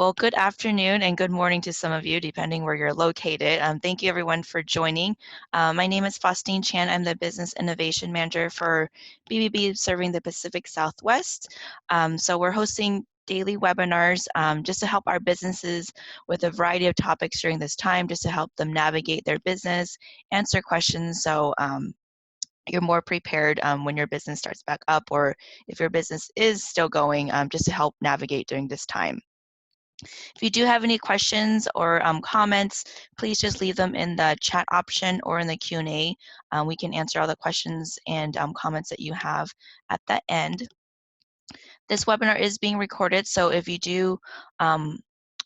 Well, good afternoon and good morning to some of you, depending where you're located. Thank you everyone for joining. My name is Faustine Chan. I'm the Business Innovation Manager for BBB serving the Pacific Southwest. So we're hosting daily webinars just to help our businesses with a variety of topics during this time, just to help them navigate their business, answer questions. So you're more prepared when your business starts back up, or if your business is still going, just to help navigate during this time. If you do have any questions or comments, please just leave them in the chat option or in the Q&A. We can answer all the questions and comments that you have at the end. This webinar is being recorded, so if you do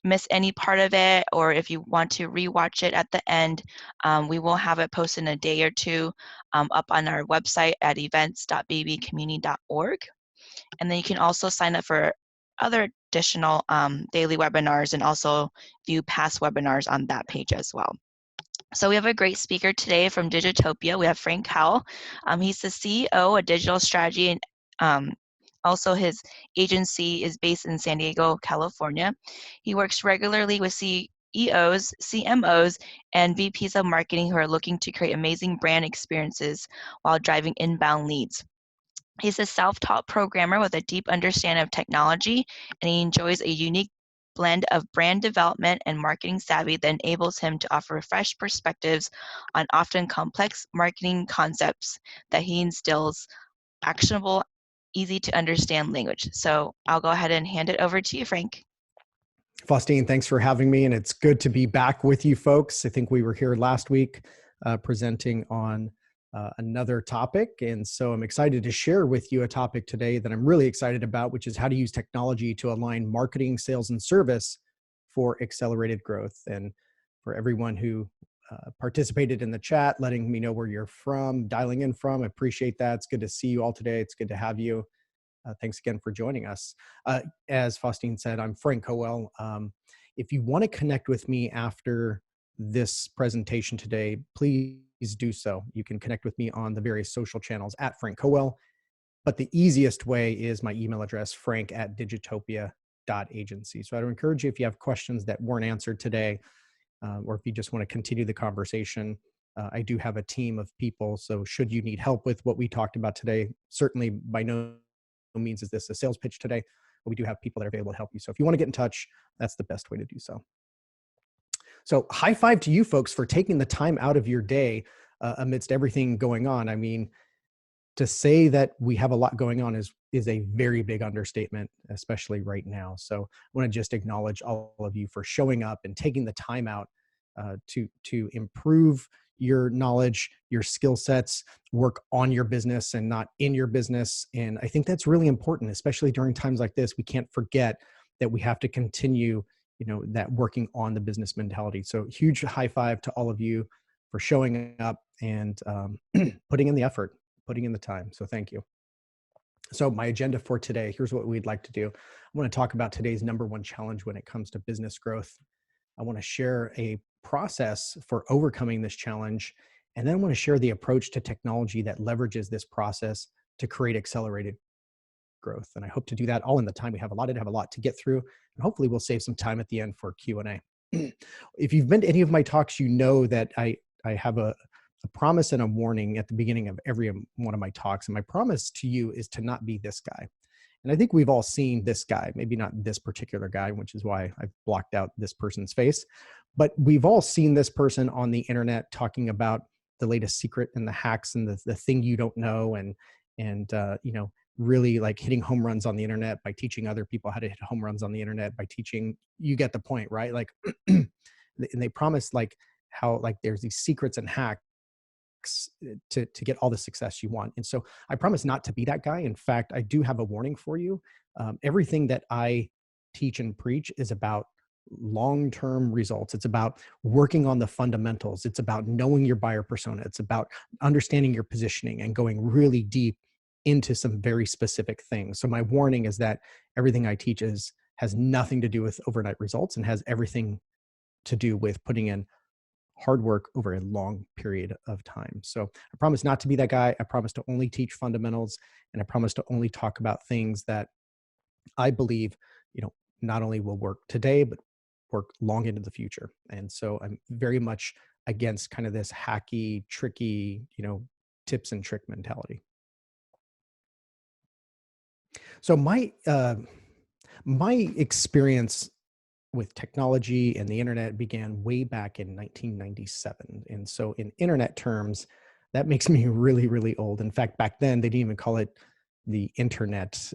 miss any part of it, or if you want to rewatch it at the end, we will have it posted in a day or two up on our website at events.bbcommunity.org. And then you can also sign up for other additional daily webinars and also view past webinars on that page as well. So we have a great speaker today from Digitopia. We have Frank Cowell. He's the CEO of Digital Strategy, and also his agency is based in San Diego, California. He works regularly with CEOs, CMOs, and VPs of marketing who are looking to create amazing brand experiences while driving inbound leads. He's a self-taught programmer with a deep understanding of technology, and he enjoys a unique blend of brand development and marketing savvy that enables him to offer fresh perspectives on often complex marketing concepts that he instills actionable, easy to understand language. So I'll go ahead and hand it over to you, Frank. Faustine, thanks for having me, and it's good to be back with you folks. I think we were here last week presenting on another topic. And so I'm excited to share with you a topic today that I'm really excited about, which is how to use technology to align marketing, sales, and service for accelerated growth. And for everyone who participated in the chat, letting me know where you're from, dialing in from, I appreciate that. It's good to see you all today. It's good to have you. Thanks again for joining us. As Faustine said, I'm Frank Cowell. If you want to connect with me after this presentation today, please do so. You can connect with me on the various social channels at Frank Cowell, but the easiest way is my email address, frank@digitopia.agency. So I'd encourage you, if you have questions that weren't answered today, or if you just want to continue the conversation, I do have a team of people. So should you need help with what we talked about today, certainly by no means is this a sales pitch today, but we do have people that are available to help you. So if you want to get in touch, that's the best way to do so. So high five to you folks for taking the time out of your day amidst everything going on. I mean, to say that we have a lot going on is a very big understatement, especially right now. So I want to just acknowledge all of you for showing up and taking the time out to improve your knowledge, your skill sets, work on your business and not in your business. And I think that's really important, especially during times like this. We can't forget that we have to continue, that working on the business mentality. So huge high five to all of you for showing up and putting in the effort, putting in the time. So thank you. So my agenda for today, here's what we'd like to do. I want to talk about today's #1 challenge when it comes to business growth. I want to share a process for overcoming this challenge. And then I want to share the approach to technology that leverages this process to create accelerated growth. And I hope to do that all in the time we have allotted. I have a lot to get through, and hopefully we'll save some time at the end for Q&A. If you've been to any of my talks, you know that I have a promise and a warning at the beginning of every one of my talks. And my promise to you is to not be this guy. And I think we've all seen this guy, maybe not this particular guy, which is why I've blocked out this person's face, but we've all seen this person on the internet talking about the latest secret and the hacks and the thing you don't know, and really like hitting home runs on the internet by teaching other people how to hit home runs on the internet by teaching, you get the point, right? Like, and they promise like how like there's these secrets and hacks to get all the success you want. And so I promise not to be that guy. In fact, I do have a warning for you. Everything that I teach and preach is about long-term results. It's about working on the fundamentals. It's about knowing your buyer persona. It's about understanding your positioning and going really deep into some very specific things. So my warning is that everything I teach has nothing to do with overnight results and has everything to do with putting in hard work over a long period of time. So I promise not to be that guy. I promise to only teach fundamentals, and I promise to only talk about things that I believe, not only will work today, but work long into the future. And so I'm very much against kind of this hacky, tricky, tips and trick mentality. So my experience with technology and the internet began way back in 1997. And so in internet terms, that makes me really, really old. In fact, back then they didn't even call it the internet.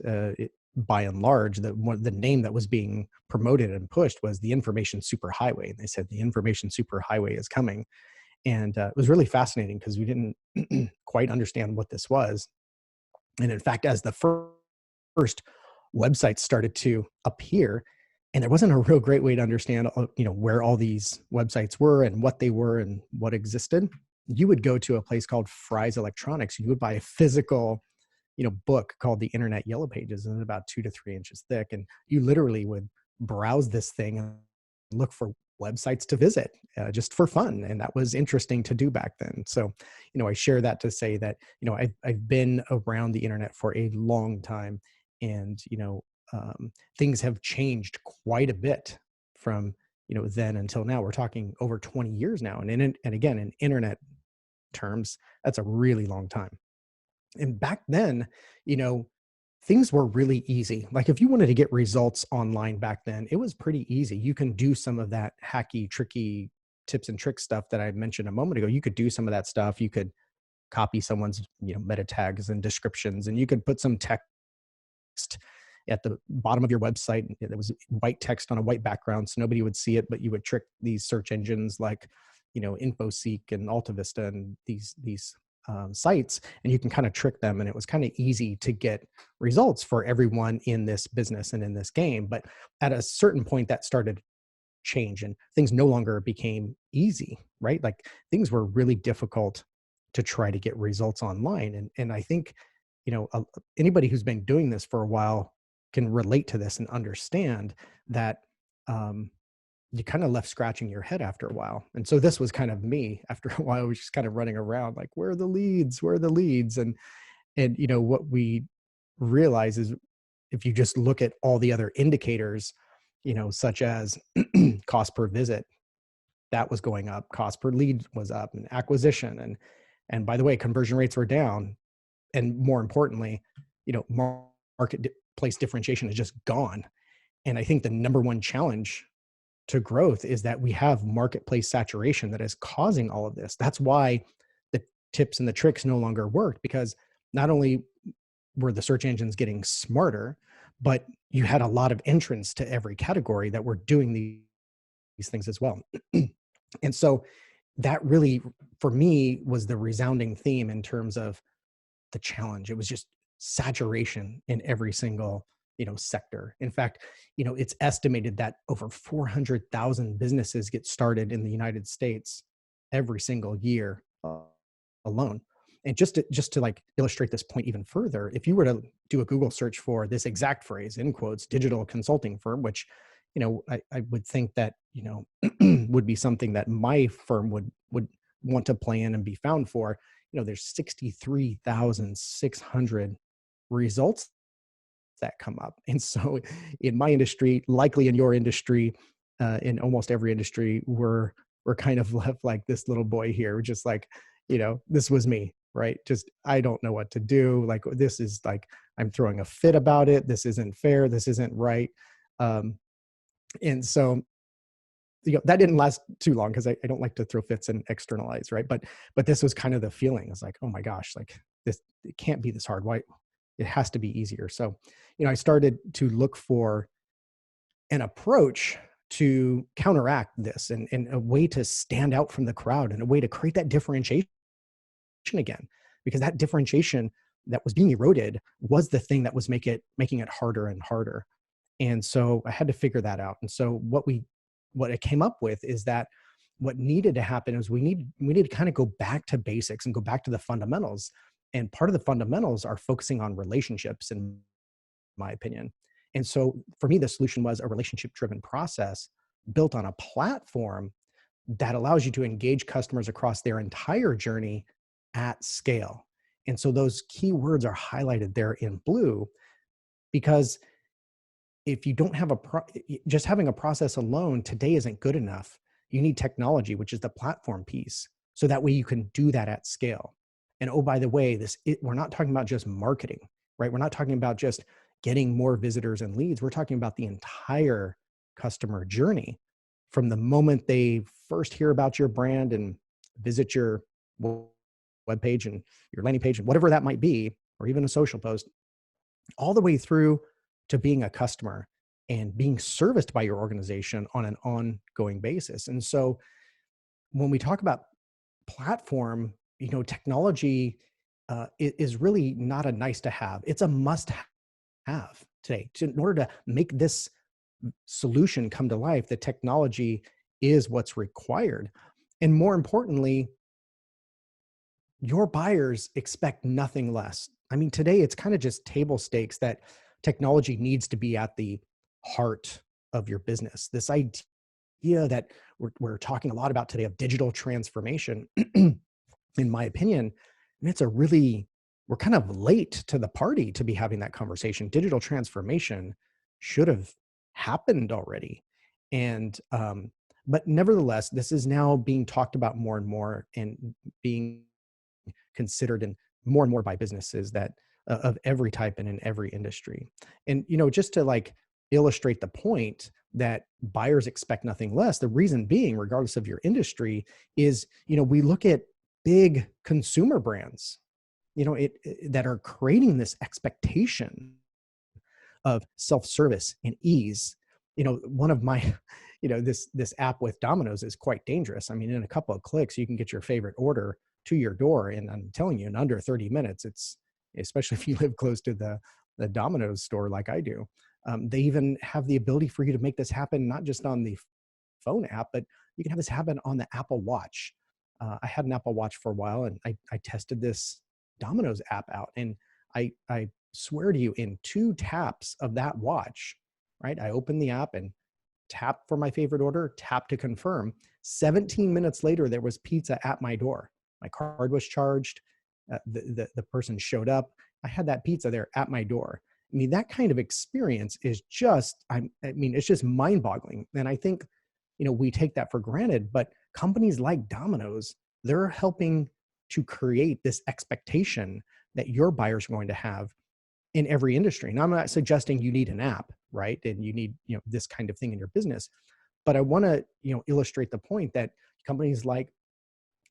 By and large, the name that was being promoted and pushed was the information superhighway. And they said the information superhighway is coming. And it was really fascinating because we didn't quite understand what this was. And in fact, as the first websites started to appear, and there wasn't a real great way to understand where all these websites were and what they were and what existed, you would go to a place called Fry's Electronics. You would buy a physical book called the Internet Yellow Pages, and about 2 to 3 inches thick, and you literally would browse this thing and look for websites to visit, just for fun. And that was interesting to do back then. So I share that to say that I've been around the internet for a long time, and things have changed quite a bit from then until now. We're talking over 20 years now, and again, in internet terms, that's a really long time. And back then, things were really easy. Like if you wanted to get results online back then, it was pretty easy. You can do some of that hacky, tricky tips and tricks stuff that I mentioned a moment ago. You could do some of that stuff. You could copy someone's, meta tags and descriptions, and you could put some text at the bottom of your website that was white text on a white background, so nobody would see it, but you would trick these search engines like, InfoSeek and AltaVista and these sites, and you can kind of trick them. And it was kind of easy to get results for everyone in this business and in this game. But at a certain point, that started to change, and things no longer became easy, right? Like things were really difficult to try to get results online. And I think, anybody who's been doing this for a while can relate to this and understand that you kind of left scratching your head after a while. And so this was kind of me after a while. I was just kind of running around like, where are the leads? Where are the leads? And what we realize is if you just look at all the other indicators, such as cost per visit, that was going up, cost per lead was up, and acquisition. And by the way, conversion rates were down. And more importantly, marketplace differentiation is just gone. And I think the number one challenge to growth is that we have marketplace saturation that is causing all of this. That's why the tips and the tricks no longer worked, because not only were the search engines getting smarter, but you had a lot of entrants to every category that were doing these things as well. And so that really, for me, was the resounding theme in terms of the challenge. It was just saturation in every single sector. In fact, it's estimated that over 400,000 businesses get started in the United States every single year alone. And just to like illustrate this point even further, if you were to do a Google search for this exact phrase, in quotes, digital consulting firm, which I would think that would be something that my firm would want to play in and be found for, there's 63,600 results that come up. And so in my industry, likely in your industry, in almost every industry, we're kind of left like this little boy here. We're just like, this was me, right? Just, I don't know what to do. Like, this is like, I'm throwing a fit about it. This isn't fair. This isn't right. And so, that didn't last too long, because I don't like to throw fits and externalize, right? But this was kind of the feeling. It's like, oh my gosh, like this, it can't be this hard. Why? It has to be easier. So, I started to look for an approach to counteract this, and a way to stand out from the crowd, and a way to create that differentiation again, because that differentiation that was being eroded was the thing that was making it harder and harder. And so I had to figure that out. And so what I came up with is that what needed to happen is we need to kind of go back to basics and go back to the fundamentals. And part of the fundamentals are focusing on relationships, in my opinion. And so for me, the solution was a relationship-driven process built on a platform that allows you to engage customers across their entire journey at scale. And so those key words are highlighted there in blue, because if you don't have just having a process alone today isn't good enough. You need technology, which is the platform piece. So that way you can do that at scale. And oh, by the way, we're not talking about just marketing, right? We're not talking about just getting more visitors and leads. We're talking about the entire customer journey from the moment they first hear about your brand and visit your webpage and your landing page and whatever that might be, or even a social post, all the way through to being a customer and being serviced by your organization on an ongoing basis. And so when we talk about platform, technology is really not a nice to have. It's a must have today. In order to make this solution come to life, the technology is what's required. And more importantly, your buyers expect nothing less. I mean, today it's kind of just table stakes that technology needs to be at the heart of your business. This idea that we're talking a lot about today of digital transformation, in my opinion, and we're kind of late to the party to be having that conversation. Digital transformation should have happened already. But nevertheless, this is now being talked about more and more and being considered and more by businesses that of every type and in every industry. And just to like illustrate the point that buyers expect nothing less, the reason being, regardless of your industry, is we look at big consumer brands, that are creating this expectation of self-service and ease. One of my this app with Domino's is quite dangerous. I mean, in a couple of clicks you can get your favorite order to your door, and I'm telling you, in under 30 minutes, it's, especially if you live close to the Domino's store like I do. They even have the ability for you to make this happen not just on the phone app, but you can have this happen on the Apple Watch. I had an Apple Watch for a while, and I tested this Domino's app out, and I swear to you, in 2 taps of that watch, right? I opened the app and tap for my favorite order, tap to confirm. 17 minutes later, there was pizza at my door. My card was charged. The person showed up. I had that pizza there at my door. I mean, that kind of experience is just, it's just mind boggling. And I think, we take that for granted, but companies like Domino's, they're helping to create this expectation that your buyers are going to have in every industry. Now, I'm not suggesting you need an app, right? And you need, this kind of thing in your business, but I want to, illustrate the point that companies like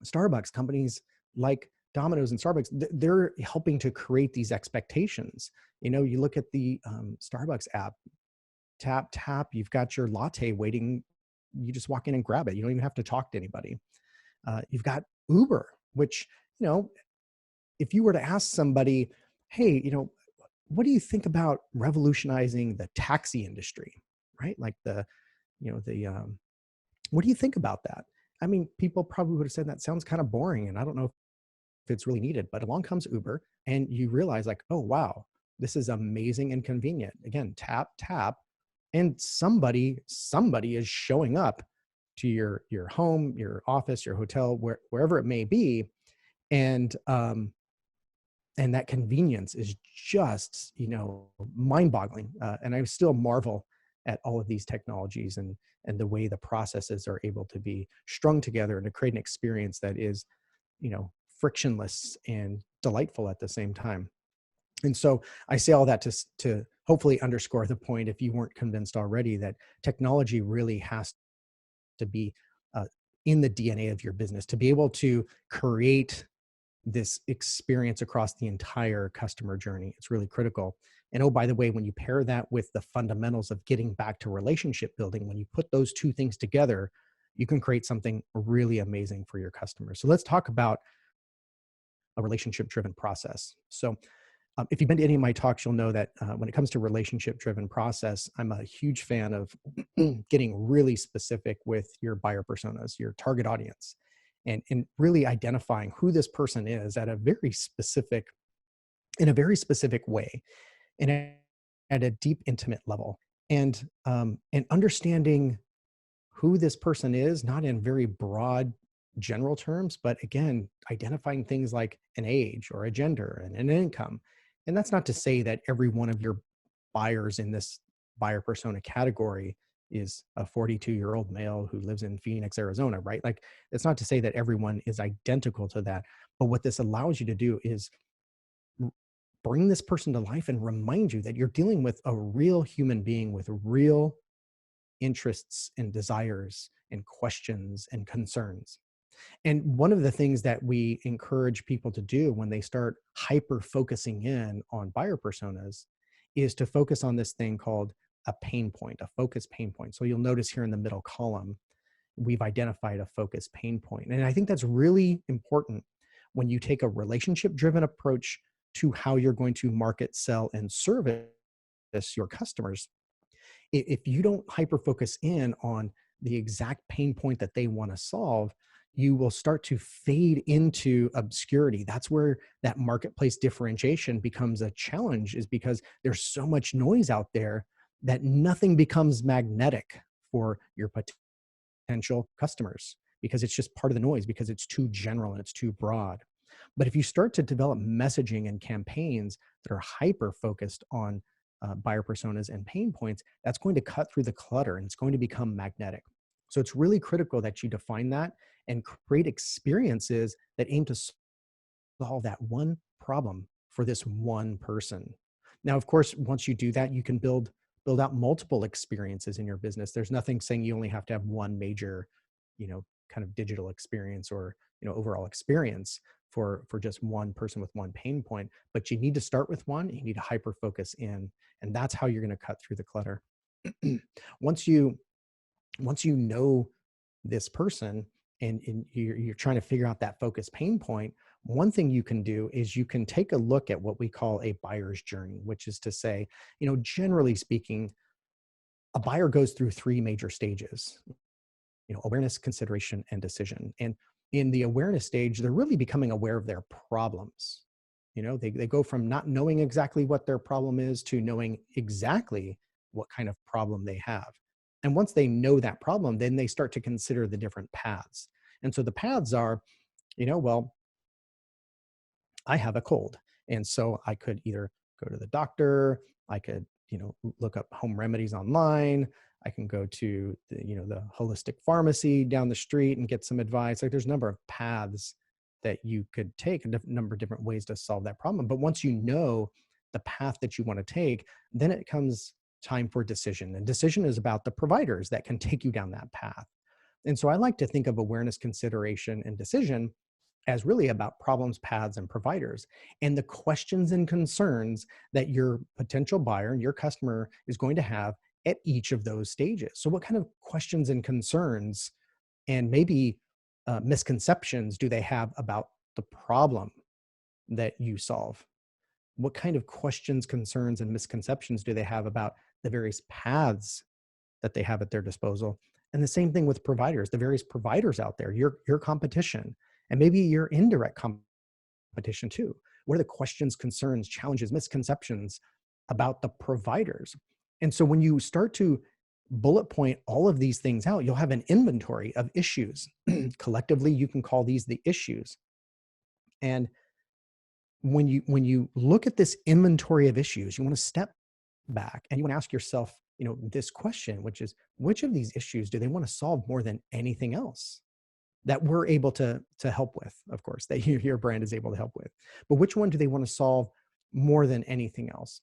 Starbucks, companies like Domino's and Starbucks, they're helping to create these expectations. You look at the Starbucks app, tap, you've got your latte waiting. You just walk in and grab it. You don't even have to talk to anybody. You've got Uber, which, if you were to ask somebody, hey, what do you think about revolutionizing the taxi industry, right? Like what do you think about that? I mean, people probably would have said that sounds kind of boring, and I don't know if it's really needed. But along comes Uber, and you realize like, oh, wow, this is amazing and convenient. Again, tap, and somebody is showing up to your home, your office, your hotel, wherever it may be. And that convenience is just, mind boggling. And I still marvel at all of these technologies and the way the processes are able to be strung together and to create an experience that is, frictionless and delightful at the same time. And so I say all that to hopefully underscore the point, if you weren't convinced already, that technology really has to be in the DNA of your business to be able to create this experience across the entire customer journey. It's really critical. And oh, by the way, when you pair that with the fundamentals of getting back to relationship building, when you put those 2 things together, you can create something really amazing for your customers. So let's talk about a relationship-driven process. So if you've been to any of my talks, you'll know that when it comes to relationship-driven process, I'm a huge fan of getting really specific with your buyer personas, your target audience, and really identifying who this person is in a very specific way, and at a deep, intimate level, and understanding who this person is, not in very broad, general terms, but again, identifying things like an age or a gender and an income. And that's not to say that every one of your buyers in this buyer persona category is a 42-year-old male who lives in Phoenix, Arizona, right? Like, it's not to say that everyone is identical to that, but what this allows you to do is bring this person to life and remind you that you're dealing with a real human being with real interests and desires and questions and concerns. And one of the things that we encourage people to do when they start hyper focusing in on buyer personas is to focus on this thing called a pain point, a focus pain point. So you'll notice here in the middle column, we've identified a focus pain point. And I think that's really important when you take a relationship driven approach to how you're going to market, sell, and service your customers. If you don't hyper focus in on the exact pain point that they want to solve, you will start to fade into obscurity. That's where that marketplace differentiation becomes a challenge, is because there's so much noise out there that nothing becomes magnetic for your potential customers, because it's just part of the noise, because it's too general and it's too broad. But if you start to develop messaging and campaigns that are hyper focused on buyer personas and pain points, that's going to cut through the clutter and it's going to become magnetic. So it's really critical that you define that and create experiences that aim to solve that one problem for this one person. Now, of course, once you do that, you can build out multiple experiences in your business. There's nothing saying you only have to have one major, kind of digital experience or, overall experience for just one person with one pain point, but you need to start with one. You need to hyper focus in, and that's how you're going to cut through the clutter. once you know this person, and you're trying to figure out that focus pain point, one thing you can do is you can take a look at what we call a buyer's journey, which is to say, generally speaking, a buyer goes through three major stages: awareness, consideration, and decision. And in the awareness stage, they're really becoming aware of their problems. They go from not knowing exactly what their problem is to knowing exactly what kind of problem they have. And once they know that problem, then they start to consider the different paths. And so the paths are, well, I have a cold. And so I could either go to the doctor, I could, look up home remedies online, I can go to the holistic pharmacy down the street and get some advice. Like, there's a number of paths that you could take, a number of different ways to solve that problem. But once you know the path that you want to take, then it comes time for decision. And decision is about the providers that can take you down that path. And so I like to think of awareness, consideration, and decision as really about problems, paths, and providers, and the questions and concerns that your potential buyer and your customer is going to have at each of those stages. So what kind of questions and concerns and maybe misconceptions do they have about the problem that you solve? What kind of questions, concerns, and misconceptions do they have about the various paths that they have at their disposal? And the same thing with providers, the various providers out there, your competition, and maybe your indirect competition too. What are the questions, concerns, challenges, misconceptions about the providers? And so when you start to bullet point all of these things out, you'll have an inventory of issues. Collectively, you can call these the issues. And when you look at this inventory of issues, you want to step back and you want to ask yourself, this question, which is, which of these issues do they want to solve more than anything else that we're able to help with, of course, that your brand is able to help with, but which one do they want to solve more than anything else?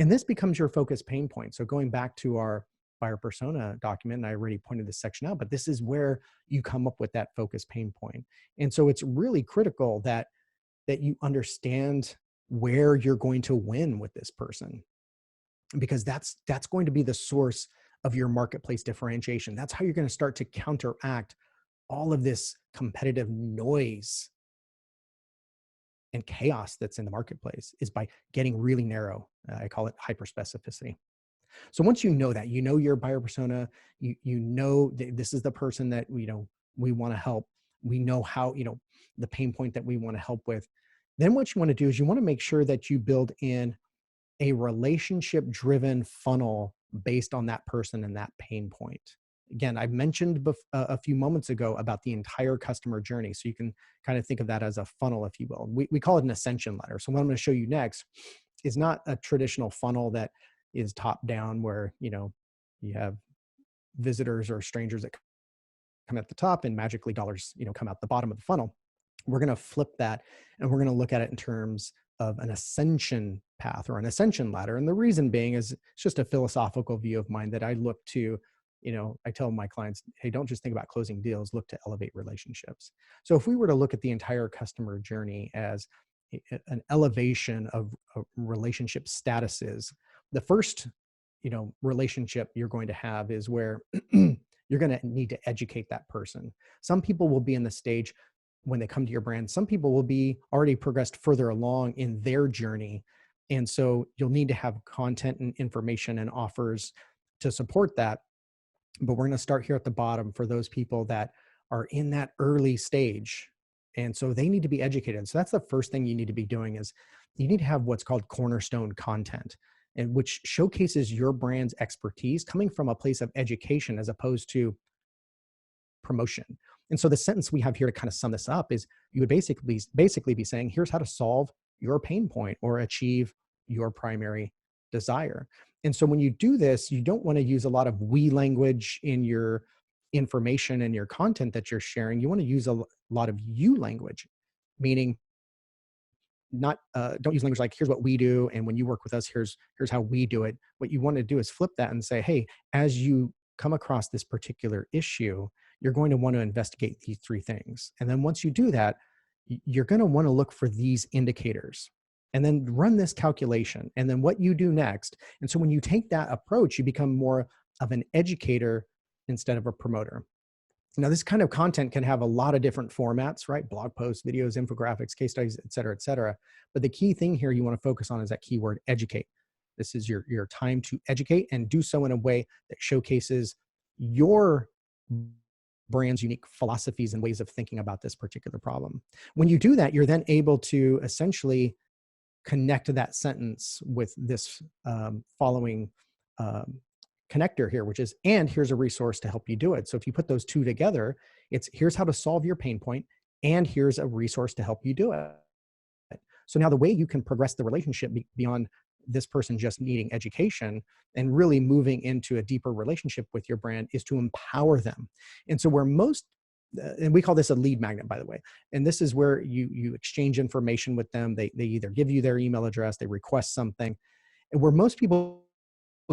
And this becomes your focus pain point. So going back to our buyer persona document, and I already pointed this section out, but this is where you come up with that focus pain point. And so it's really critical that you understand where you're going to win with this person, because that's going to be the source of your marketplace differentiation. That's how you're going to start to counteract all of this competitive noise and chaos that's in the marketplace, is by getting really narrow. I call it hyperspecificity. So once you know that, your buyer persona, this is the person that we want to help. We know how, the pain point that we want to help with. Then what you want to do is you want to make sure that you build in a relationship driven funnel based on that person and that pain point. Again, I mentioned a few moments ago about the entire customer journey. So you can kind of think of that as a funnel, if you will. We call it an ascension ladder. So what I'm going to show you next is not a traditional funnel that is top down, where, you have visitors or strangers that come at the top and magically dollars, come out the bottom of the funnel. We're going to flip that, and we're going to look at it in terms of an ascension path or an ascension ladder. And the reason being is it's just a philosophical view of mine that I look to, I tell my clients, hey, don't just think about closing deals, look to elevate relationships. So if we were to look at the entire customer journey as an elevation of relationship statuses, the first, relationship you're going to have is where you're going to need to educate that person. Some people will be in the stage when they come to your brand. Some people will be already progressed further along in their journey. And so you'll need to have content and information and offers to support that. But we're going to start here at the bottom for those people that are in that early stage. And so they need to be educated. So that's the first thing you need to be doing, is you need to have what's called cornerstone content, and which showcases your brand's expertise coming from a place of education as opposed to promotion. And so the sentence we have here to kind of sum this up is, you would basically be saying, here's how to solve your pain point or achieve your primary desire. And so when you do this, you don't want to use a lot of we language in your information and your content that you're sharing. You want to use a lot of you language, meaning not don't use language like, here's what we do, and when you work with us, here's how we do it. What you want to do is flip that and say, hey, as you come across this particular issue, you're going to want to investigate these three things. And then once you do that, you're going to want to look for these indicators and then run this calculation, and then what you do next. And so when you take that approach, you become more of an educator instead of a promoter. Now, this kind of content can have a lot of different formats, right? Blog posts, videos, infographics, case studies, et cetera, et cetera. But the key thing here you want to focus on is that keyword educate. This is your time to educate, and do so in a way that showcases your brand's unique philosophies and ways of thinking about this particular problem. When you do that, you're then able to essentially connect that sentence with this following connector here, which is, and here's a resource to help you do it. So if you put those two together, it's here's how to solve your pain point, and here's a resource to help you do it. So now the way you can progress the relationship beyond this person just needing education and really moving into a deeper relationship with your brand is to empower them. And so where most, and we call this a lead magnet, by the way, and this is where you exchange information with them. They either give you their email address, they request something. And where most people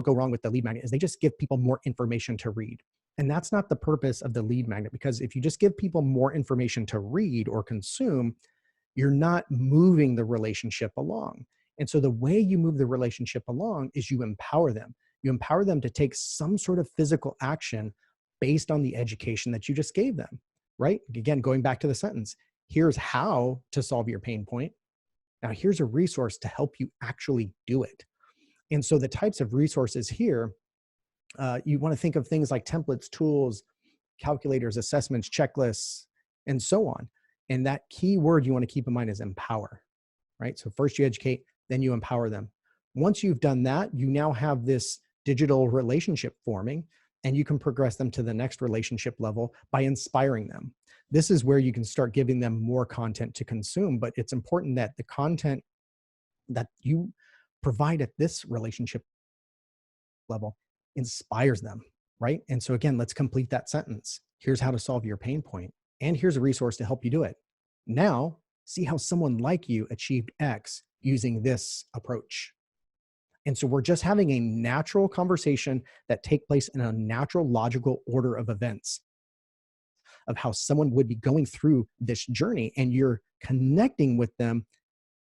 go wrong with the lead magnet is they just give people more information to read. And that's not the purpose of the lead magnet, because if you just give people more information to read or consume, you're not moving the relationship along. And so the way you move the relationship along is you empower them. You empower them to take some sort of physical action based on the education that you just gave them, right? Again, going back to the sentence, here's how to solve your pain point. Now here's a resource to help you actually do it. And so the types of resources here, you want to think of things like templates, tools, calculators, assessments, checklists, and so on. And that key word you want to keep in mind is empower, right? So first you educate, then you empower them. Once you've done that, you now have this digital relationship forming, and you can progress them to the next relationship level by inspiring them. This is where you can start giving them more content to consume, but it's important that the content that you provide at this relationship level inspires them, right? And so again, let's complete that sentence. Here's how to solve your pain point, and here's a resource to help you do it. Now, see how someone like you achieved X using this approach. And so we're just having a natural conversation that take place in a natural, logical order of events of how someone would be going through this journey, and you're connecting with them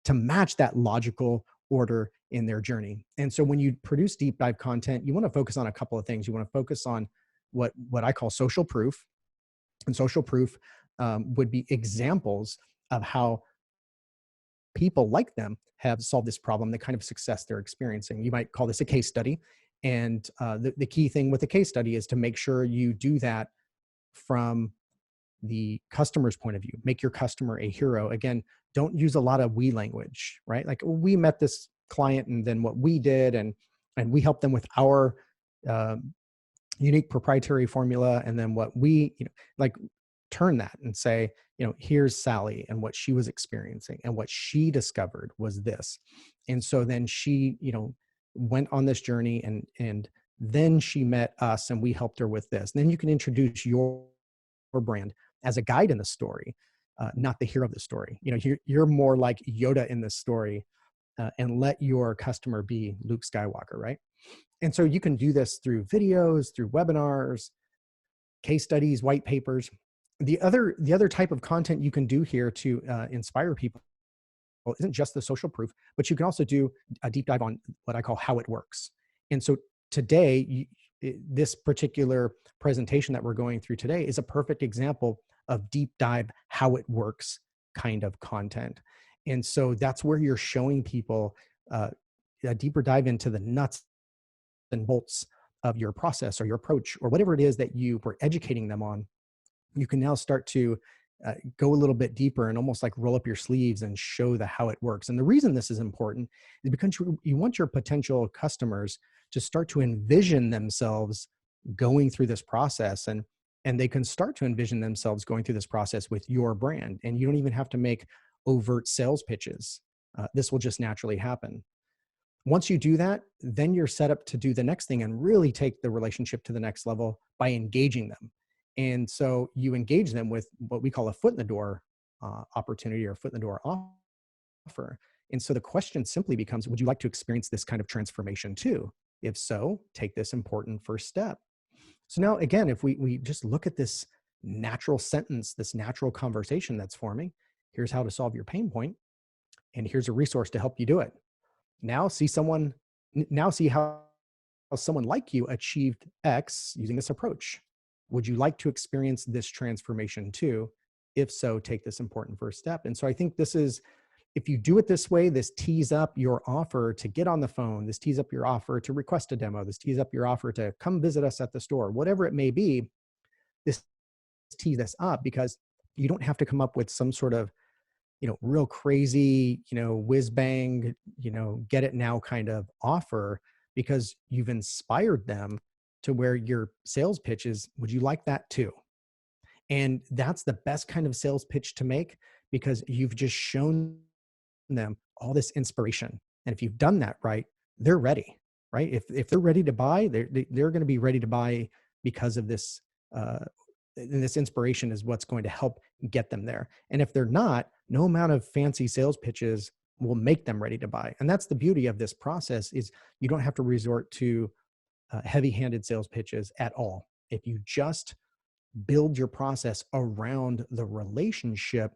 to match that logical order in their journey. And so when you produce deep dive content, you want to focus on a couple of things. You want to focus on what I call social proof. And social proof would be examples of how people like them have solved this problem, the kind of success they're experiencing. You might call this a case study. And the key thing with a case study is to make sure you do that from the customer's point of view. Make your customer a hero. Again, don't use a lot of we language, right? Like, we met this client and then what we did, and we helped them with our unique proprietary formula, and then what we, like, turn that and say, here's Sally and what she was experiencing, and what she discovered was this. And so then she, went on this journey, and then she met us and we helped her with this. And then you can introduce your brand as a guide in the story, not the hero of the story. You're more like Yoda in this story, and let your customer be Luke Skywalker, right? And so you can do this through videos, through webinars, case studies, white papers. The other type of content you can do here to inspire people isn't just the social proof, but you can also do a deep dive on what I call how it works. And so today, this particular presentation that we're going through today is a perfect example of deep dive how it works kind of content. And so that's where you're showing people a deeper dive into the nuts and bolts of your process or your approach or whatever it is that you were educating them on. You can now start to go a little bit deeper and almost like roll up your sleeves and show the how it works. And the reason this is important is because you want your potential customers to start to envision themselves going through this process, and they can start to envision themselves going through this process with your brand. And you don't even have to make overt sales pitches. This will just naturally happen. Once you do that, then you're set up to do the next thing and really take the relationship to the next level by engaging them. And so you engage them with what we call a foot in the door opportunity or foot in the door offer. And so the question simply becomes, would you like to experience this kind of transformation too? If so, take this important first step. So now, again, if we just look at this natural sentence, this natural conversation that's forming, here's how to solve your pain point, and here's a resource to help you do it. Now see how someone like you achieved X using this approach. Would you like to experience this transformation too? If so, take this important first step. And so I think this is, if you do it this way, this tees up your offer to get on the phone, this tees up your offer to request a demo, this tees up your offer to come visit us at the store, whatever it may be, this tees this up because you don't have to come up with some sort of, real crazy, whiz bang, get it now kind of offer, because you've inspired them to where your sales pitch is, would you like that too? And that's the best kind of sales pitch to make, because you've just shown them all this inspiration. And if you've done that right, they're ready, right? If they're ready to buy, they're going to be ready to buy because of this. And this inspiration is what's going to help get them there. And if they're not, no amount of fancy sales pitches will make them ready to buy. And that's the beauty of this process, is you don't have to resort to heavy-handed sales pitches at all. If you just build your process around the relationship,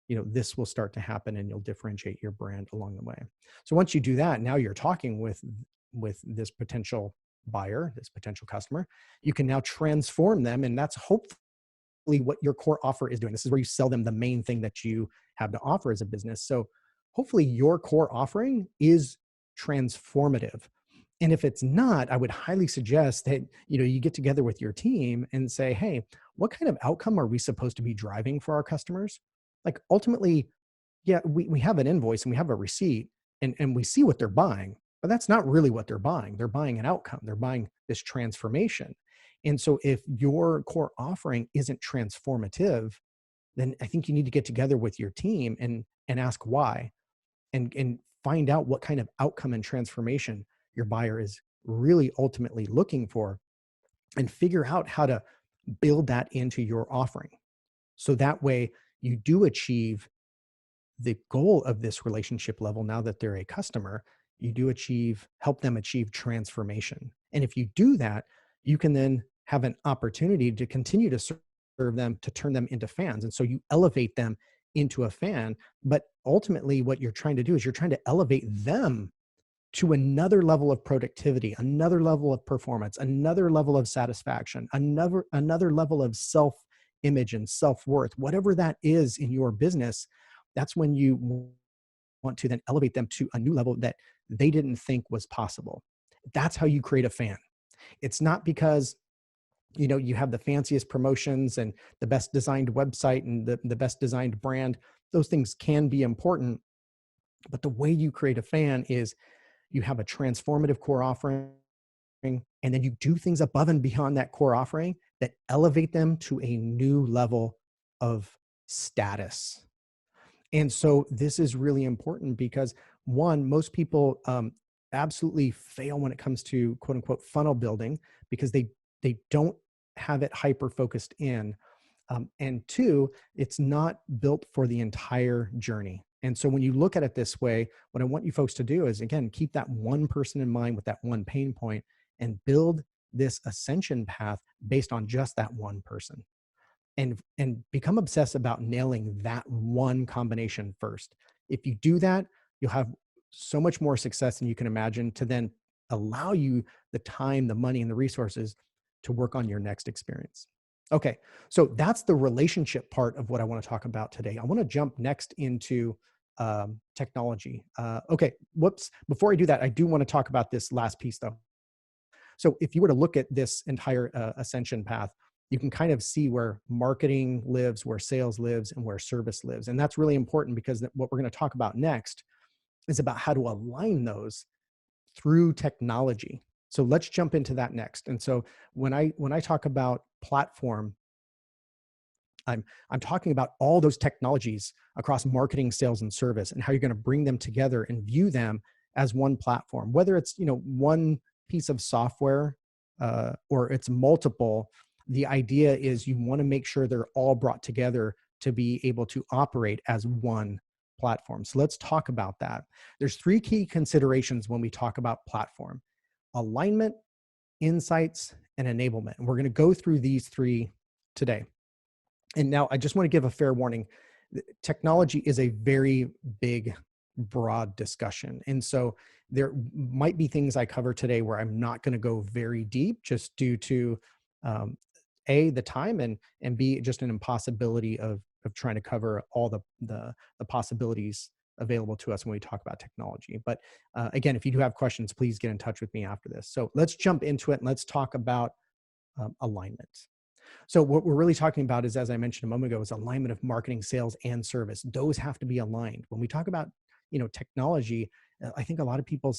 this will start to happen and you'll differentiate your brand along the way. So once you do that, now you're talking with this potential buyer, this potential customer. You can now transform them, and that's hopefully what your core offer is doing. This is where you sell them the main thing that you have to offer as a business. So hopefully your core offering is transformative. And if it's not, I would highly suggest that you get together with your team and say, hey, what kind of outcome are we supposed to be driving for our customers? Like, ultimately, yeah, we have an invoice and we have a receipt, and we see what they're buying, but that's not really what they're buying. They're buying an outcome. They're buying this transformation. And so if your core offering isn't transformative, then I think you need to get together with your team and ask why, and find out what kind of outcome and transformation your buyer is really ultimately looking for, and figure out how to build that into your offering. So that way you do achieve the goal of this relationship level. Now that they're a customer, you do help them achieve transformation. And if you do that, you can then have an opportunity to continue to serve them, to turn them into fans. And so you elevate them into a fan. But ultimately, what you're trying to do is you're trying to elevate them to another level of productivity, another level of performance, another level of satisfaction, another level of self-image and self-worth, whatever that is in your business. That's when you want to then elevate them to a new level that they didn't think was possible. That's how you create a fan. It's not because you have the fanciest promotions and the best designed website and the best designed brand. Those things can be important, but the way you create a fan is you have a transformative core offering, and then you do things above and beyond that core offering that elevate them to a new level of status. And so this is really important because, one, most people absolutely fail when it comes to quote unquote funnel building because they don't have it hyper focused in. And two, it's not built for the entire journey. And so when you look at it this way, what I want you folks to do is, again, keep that one person in mind with that one pain point and build this ascension path based on just that one person, and become obsessed about nailing that one combination first. If you do that, you'll have so much more success than you can imagine to then allow you the time, the money, and the resources to work on your next experience. Okay, so that's the relationship part of what I want to talk about today. I want to jump next into technology. Okay, whoops. Before I do that, I do want to talk about this last piece though. So if you were to look at this entire ascension path, you can kind of see where marketing lives, where sales lives, and where service lives. And that's really important because what we're going to talk about next is about how to align those through technology. So let's jump into that next. And so when I talk about platform, I'm talking about all those technologies across marketing, sales, and service, and how you're going to bring them together and view them as one platform. Whether it's one piece of software or it's multiple, the idea is you want to make sure they're all brought together to be able to operate as one platform. So let's talk about that. There's three key considerations when we talk about platform: alignment, insights, and enablement. And we're going to go through these three today. And now I just want to give a fair warning. Technology is a very big, broad discussion. And so there might be things I cover today where I'm not going to go very deep just due to A, the time, and B, just an impossibility of trying to cover all the possibilities available to us when we talk about technology. But again, if you do have questions, please get in touch with me after this. So let's jump into it and let's talk about alignment. So what we're really talking about is, as I mentioned a moment ago, is alignment of marketing, sales, and service. Those have to be aligned. When we talk about, technology, I think a lot of people,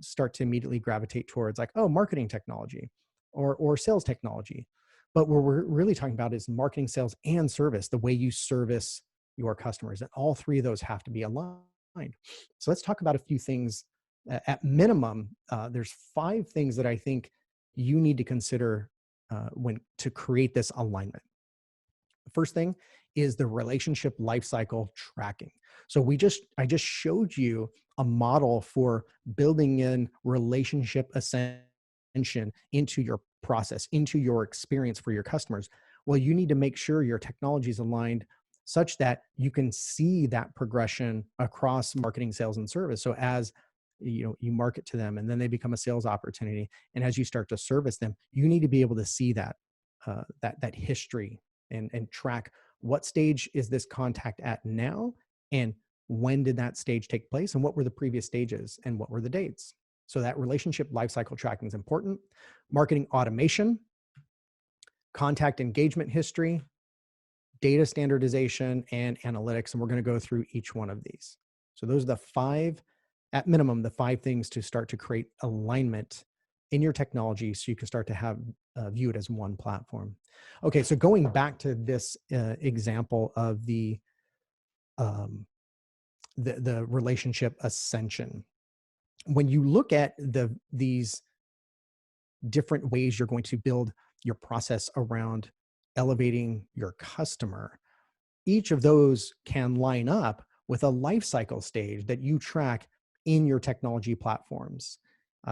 start to immediately gravitate towards like, oh, marketing technology or sales technology. But what we're really talking about is marketing, sales, and service, the way you service your customers. And all three of those have to be aligned. So let's talk about a few things. At minimum, there's 5 things that I think you need to consider when to create this alignment. The first thing is the relationship lifecycle tracking. So I just showed you a model for building in relationship ascension into your process, into your experience for your customers. Well, you need to make sure your technology is aligned such that you can see that progression across marketing, sales, and service. So as you market to them and then they become a sales opportunity, and as you start to service them, you need to be able to see that that history and track what stage is this contact at now, and when did that stage take place, and what were the previous stages, and what were the dates. So that relationship lifecycle tracking is important. Marketing automation, contact engagement history, data standardization, and analytics. And we're going to go through each one of these. So those are the 5, at minimum, the 5 things to start to create alignment in your technology so you can start to have view it as one platform. Okay, so going back to this example of the relationship ascension, when you look at these different ways you're going to build your process around elevating your customer, each of those can line up with a life cycle stage that you track in your technology platforms.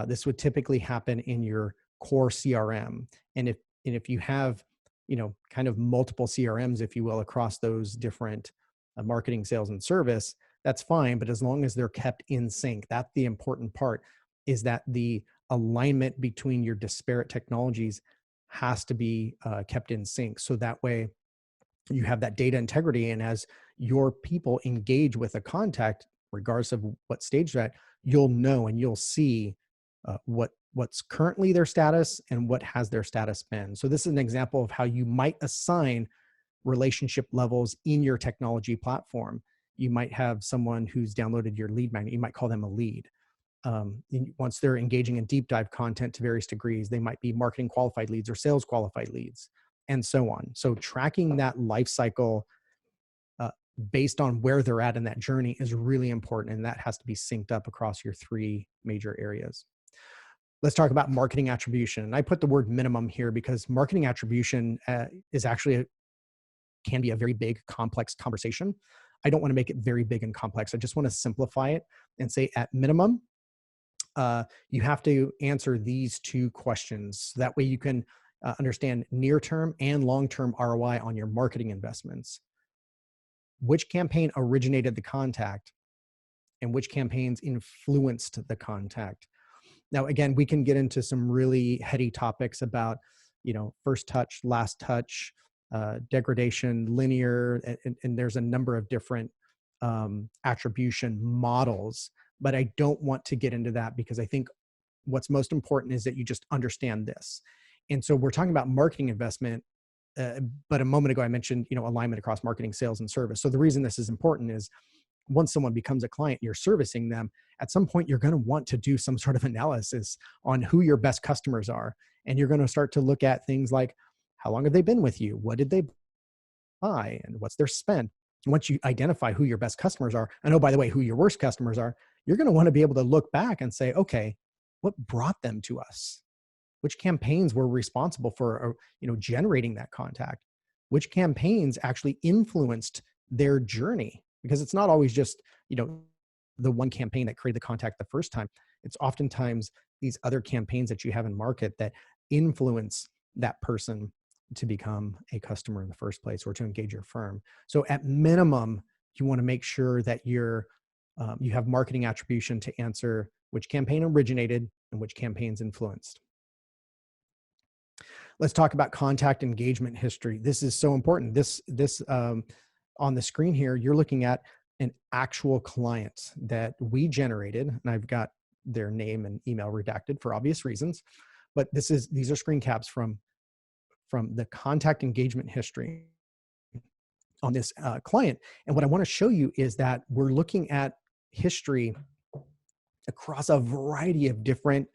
This would typically happen in your core CRM. And if you have, kind of multiple CRMs, if you will, across those different marketing, sales, and service, that's fine. But as long as they're kept in sync, that's the important part, is that the alignment between your disparate technologies has to be kept in sync. So that way you have that data integrity. And as your people engage with a contact, regardless of what stage they're at, you'll know and you'll see what's currently their status and what has their status been. So this is an example of how you might assign relationship levels in your technology platform. You might have someone who's downloaded your lead magnet. You might call them a lead. Once they're engaging in deep dive content to various degrees, they might be marketing qualified leads or sales qualified leads, and so on. So tracking that life cycle based on where they're at in that journey is really important. And that has to be synced up across your three major areas. Let's talk about marketing attribution. And I put the word minimum here because marketing attribution is actually can be a very big, complex conversation. I don't want to make it very big and complex. I just want to simplify it and say at minimum, you have to answer these two questions. That way you can understand near-term and long-term ROI on your marketing investments. Which campaign originated the contact and which campaigns influenced the contact? Now, again, we can get into some really heady topics about, first touch, last touch, degradation, linear, and there's a number of different attribution models, but I don't want to get into that because I think what's most important is that you just understand this. And so we're talking about marketing investment, but a moment ago I mentioned, alignment across marketing, sales, and service. So the reason this is important is once someone becomes a client, you're servicing them, at some point you're going to want to do some sort of analysis on who your best customers are. And you're going to start to look at things like, how long have they been with you? What did they buy? And what's their spend? And once you identify who your best customers are, and oh, by the way, who your worst customers are, you're going to want to be able to look back and say, okay, what brought them to us? Which campaigns were responsible for, generating that contact? Which campaigns actually influenced their journey? Because it's not always just, the one campaign that created the contact the first time. It's oftentimes these other campaigns that you have in market that influence that person to become a customer in the first place or to engage your firm. So at minimum, you want to make sure that you have marketing attribution to answer which campaign originated and which campaigns influenced. Let's talk about contact engagement history. This is so important. This on the screen here, you're looking at an actual client that we generated, and I've got their name and email redacted for obvious reasons, but these are screen caps from the contact engagement history on this client. And what I want to show you is that we're looking at history across a variety of different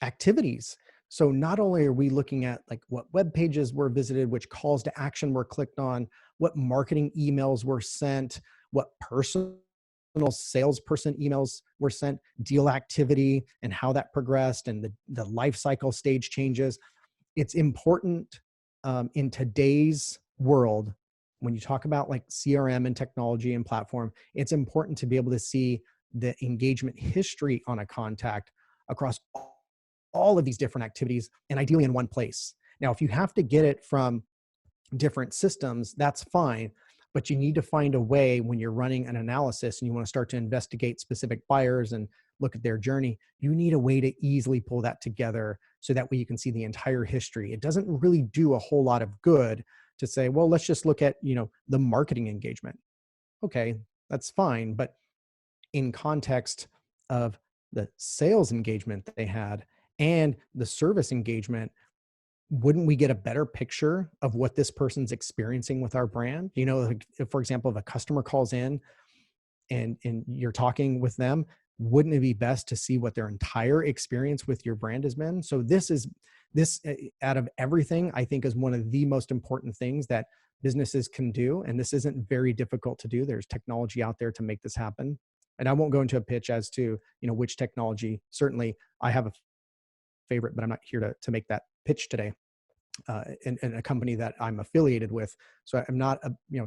activities. So not only are we looking at like what web pages were visited, which calls to action were clicked on, what marketing emails were sent, what personal salesperson emails were sent, deal activity and how that progressed, and the life cycle stage changes. It's important in today's world, when you talk about like CRM and technology and platform, it's important to be able to see the engagement history on a contact across all of these different activities, and ideally in one place. Now, if you have to get it from different systems, that's fine, but you need to find a way when you're running an analysis and you want to start to investigate specific buyers and look at their journey, you need a way to easily pull that together so that way you can see the entire history. It doesn't really do a whole lot of good to say, well, let's just look at, the marketing engagement. Okay, that's fine, but in context of the sales engagement that they had and the service engagement, wouldn't we get a better picture of what this person's experiencing with our brand? Like, for example, if a customer calls in and you're talking with them, wouldn't it be best to see what their entire experience with your brand has been? So this out of everything, I think is one of the most important things that businesses can do. And this isn't very difficult to do. There's technology out there to make this happen. And I won't go into a pitch as to, which technology. Certainly I have a favorite, but I'm not here to make that pitch today. In a company that I'm affiliated with. So I'm not,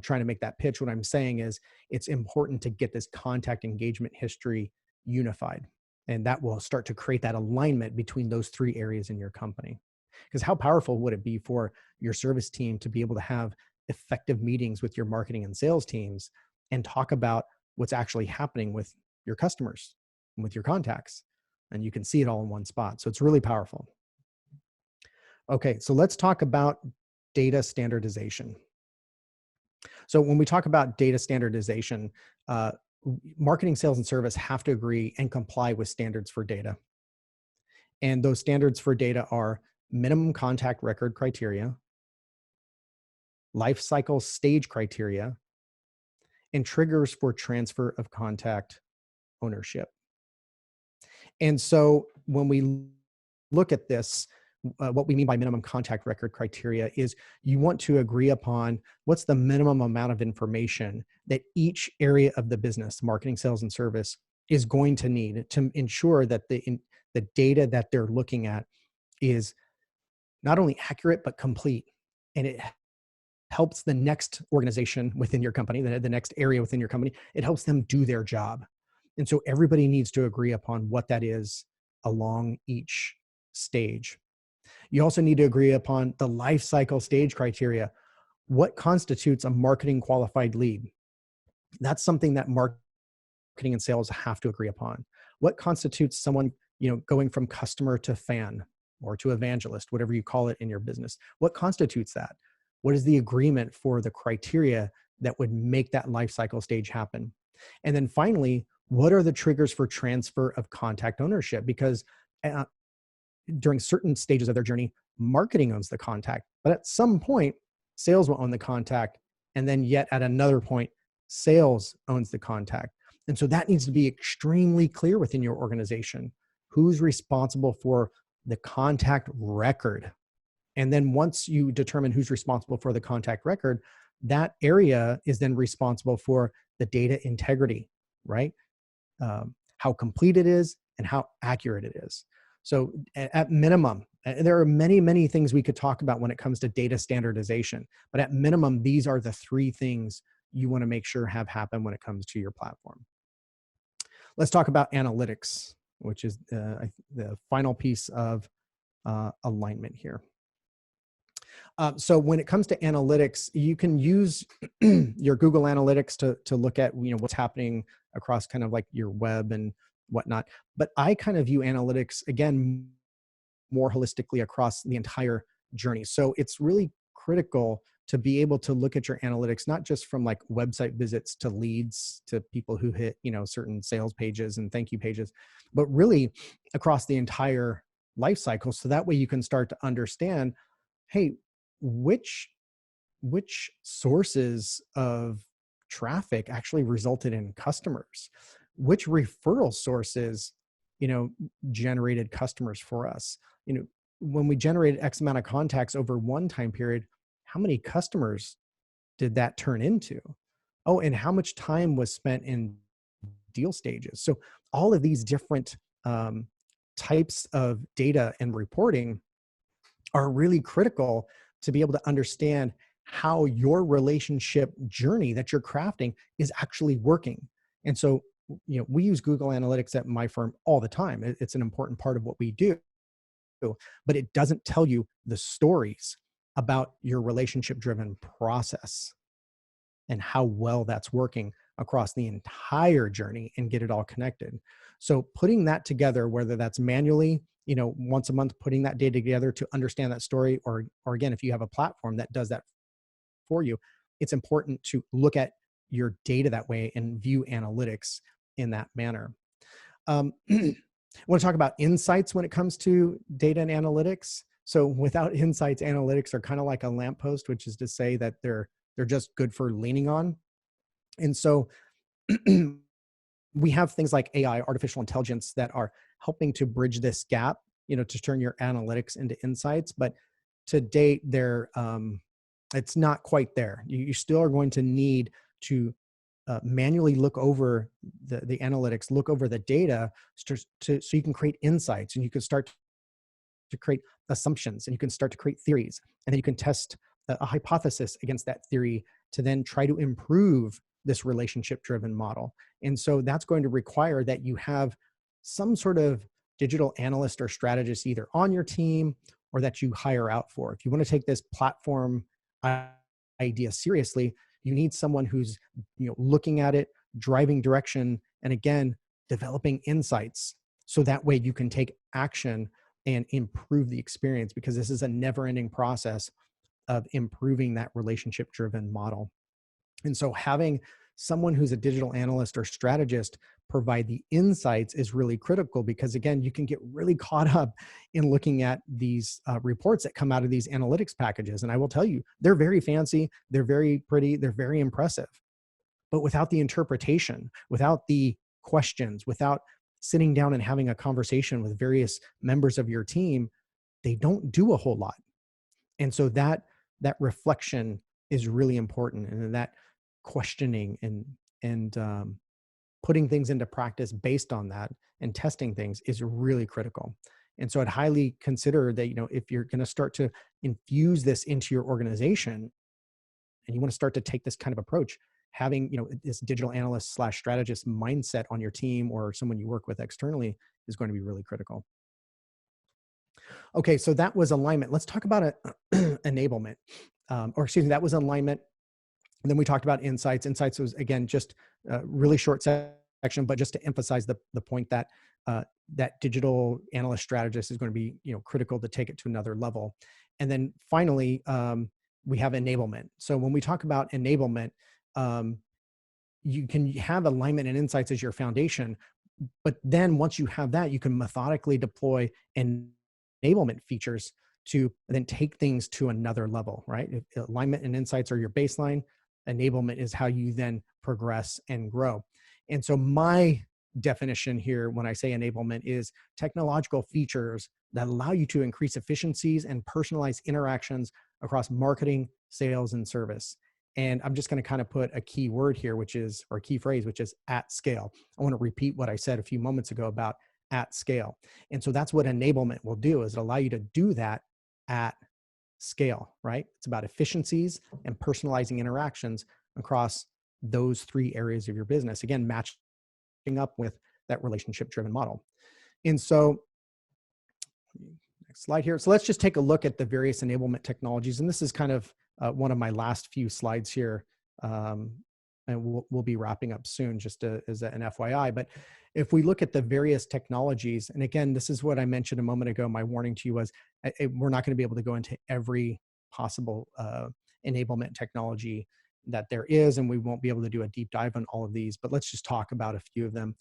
trying to make that pitch. What I'm saying is it's important to get this contact engagement history unified. And that will start to create that alignment between those three areas in your company. Because how powerful would it be for your service team to be able to have effective meetings with your marketing and sales teams and talk about what's actually happening with your customers and with your contacts? And you can see it all in one spot. So it's really powerful. Okay, so let's talk about data standardization. So when we talk about data standardization, marketing, sales, and service have to agree and comply with standards for data. And those standards for data are minimum contact record criteria, life cycle stage criteria, and triggers for transfer of contact ownership. And so when we look at this, what we mean by minimum contact record criteria is you want to agree upon what's the minimum amount of information that each area of the business, marketing, sales, and service, is going to need to ensure that the data that they're looking at is not only accurate, but complete. And it helps the next organization within your company, the next area within your company, it helps them do their job. And so everybody needs to agree upon what that is along each stage. You also need to agree upon the life cycle stage criteria. What constitutes a marketing qualified lead? That's something that marketing and sales have to agree upon. What constitutes someone, going from customer to fan or to evangelist, whatever you call it in your business? What constitutes that? What is the agreement for the criteria that would make that life cycle stage happen? And then finally, what are the triggers for transfer of contact ownership? Because during certain stages of their journey, marketing owns the contact, but at some point, sales will own the contact. And then yet at another point, sales owns the contact. And so that needs to be extremely clear within your organization. Who's responsible for the contact record? And then once you determine who's responsible for the contact record, that area is then responsible for the data integrity, right? How complete it is and how accurate it is. So at minimum, there are many, many things we could talk about when it comes to data standardization, but at minimum, these are the three things you want to make sure have happen when it comes to your platform. Let's talk about analytics, which is the final piece of alignment here. So when it comes to analytics, you can use your Google Analytics to look at what's happening across kind of like your web and whatnot. But I kind of view analytics, again, more holistically across the entire journey. So it's really critical to be able to look at your analytics, not just from like website visits to leads to people who hit, certain sales pages and thank you pages, but really across the entire life cycle. So that way you can start to understand, hey, which sources of traffic actually resulted in customers, which referral sources, generated customers for us. When we generated X amount of contacts over one time period, how many customers did that turn into? Oh, and how much time was spent in deal stages? So all of these different types of data and reporting are really critical to be able to understand how your relationship journey that you're crafting is actually working. And so, we use Google Analytics at my firm all the time. It's an important part of what we do, but it doesn't tell you the stories about your relationship driven process and how well that's working across the entire journey and get it all connected. So putting that together, whether that's manually, once a month, putting that data together to understand that story, or again, if you have a platform that does that for you, it's important to look at your data that way and view analytics in that manner. I want to talk about insights when it comes to data and analytics. So without insights, analytics are kind of like a lamppost, which is to say that they're just good for leaning on. And so we have things like AI, artificial intelligence, that are helping to bridge this gap, to turn your analytics into insights. But to date, it's not quite there. You still are going to need to manually look over the analytics, look over the data so you can create insights, and you can start to create assumptions, and you can start to create theories, and then you can test a hypothesis against that theory to then try to improve this relationship driven model. And so that's going to require that you have some sort of digital analyst or strategist either on your team or that you hire out for. If you want to take this platform idea seriously, you need someone who's looking at it, driving direction, and again, developing insights. So that way you can take action and improve the experience, because this is a never-ending process of improving that relationship-driven model. And so having someone who's a digital analyst or strategist provide the insights is really critical, because again, you can get really caught up in looking at these reports that come out of these analytics packages. And I will tell you, they're very fancy, they're very pretty, they're very impressive. But without the interpretation, without the questions, without sitting down and having a conversation with various members of your team, they don't do a whole lot. And so that reflection is really important, and that questioning and putting things into practice based on that and testing things is really critical. And so I'd highly consider that, if you're going to start to infuse this into your organization and you want to start to take this kind of approach, having, this digital analyst slash strategist mindset on your team or someone you work with externally is going to be really critical. Okay, so that was alignment. Let's talk about enablement. That was alignment. And then we talked about insights. Insights was, again, just a really short section, but just to emphasize the point that that digital analyst strategist is going to be, critical to take it to another level. And then finally, we have enablement. So when we talk about enablement, you can have alignment and insights as your foundation, but then once you have that, you can methodically deploy enablement features to then take things to another level, right? If alignment and insights are your baseline, enablement is how you then progress and grow. And so my definition here when I say enablement is technological features that allow you to increase efficiencies and personalize interactions across marketing, sales, and service. And I'm just going to kind of put a key word here, or a key phrase, which is at scale. I want to repeat what I said a few moments ago about at scale. And so that's what enablement will do, is it allow you to do that at scale, right? It's about efficiencies and personalizing interactions across those three areas of your business. Again, matching up with that relationship-driven model. And so, next slide here. So let's just take a look at the various enablement technologies. And this is kind of one of my last few slides here. And we'll be wrapping up soon, just as an FYI. But if we look at the various technologies, and again, this is what I mentioned a moment ago, my warning to you was, we're not going to be able to go into every possible enablement technology that there is, and we won't be able to do a deep dive on all of these, but let's just talk about a few of them.